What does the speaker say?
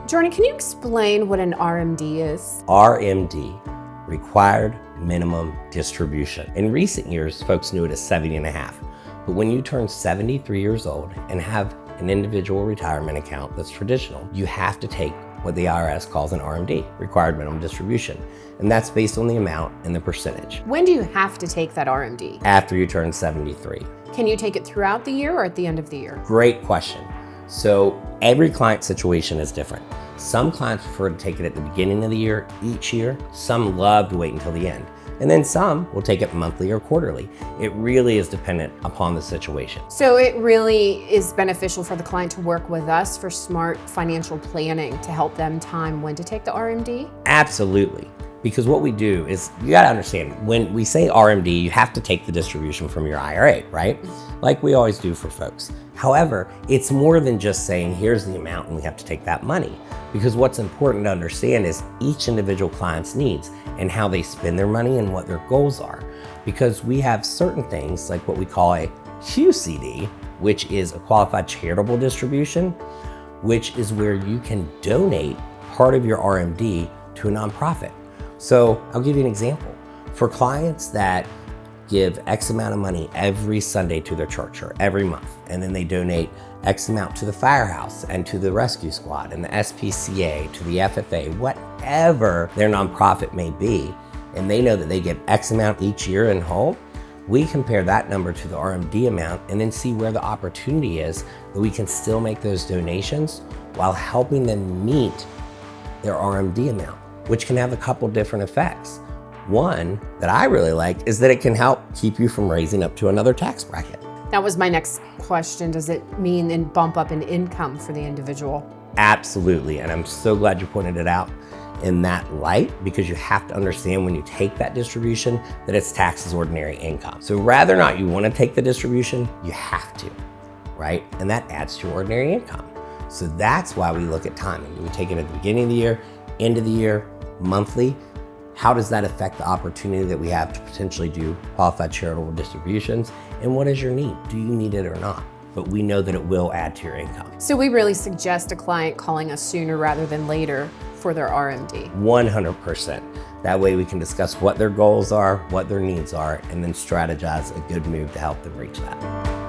Jordan, can you explain what an RMD is? RMD, Required Minimum Distribution. In recent years, folks knew it as 70.5. But when you turn 73 years old and have an individual retirement account that's traditional, you have to take what the IRS calls an RMD, Required Minimum Distribution. And that's based on the amount and the percentage. When do you have to take that RMD? After you turn 73. Can you take it throughout the year or at the end of the year? Great question. So every client situation is different. Some clients prefer to take it at the beginning of the year, each year. Some love to wait until the end. And then some will take it monthly or quarterly. It really is dependent upon the situation. So it really is beneficial for the client to work with us for smart financial planning to help them time when to take the RMD? Absolutely. Because what we do is, you gotta understand, when we say RMD, you have to take the distribution from your IRA, right? Like we always do for folks. However, it's more than just saying, here's the amount and we have to take that money. Because what's important to understand is each individual client's needs and how they spend their money and what their goals are. Because we have certain things like what we call a QCD, which is a Qualified Charitable Distribution, which is where you can donate part of your RMD to a nonprofit. So I'll give you an example. For clients that give X amount of money every Sunday to their church or every month, and then they donate X amount to the firehouse and to the rescue squad and the SPCA, to the FFA, whatever their nonprofit may be, and they know that they get X amount each year in whole, we compare that number to the RMD amount and then see where the opportunity is that we can still make those donations while helping them meet their RMD amount, which can have a couple different effects. One that I really like is that it can help keep you from raising up to another tax bracket. That was my next question. Does it mean and bump up in income for the individual? Absolutely, and I'm so glad you pointed it out in that light, because you have to understand when you take that distribution that it's taxed as ordinary income. So rather not you want to take the distribution, you have to, right? And that adds to your ordinary income. So that's why we look at timing. Do we take it at the beginning of the year, end of the year, monthly? How does that affect the opportunity that we have to potentially do qualified charitable distributions? And what is your need? Do you need it or not? But we know that it will add to your income. So we really suggest a client calling us sooner rather than later for their RMD. 100%. That way we can discuss what their goals are, what their needs are, and then strategize a good move to help them reach that.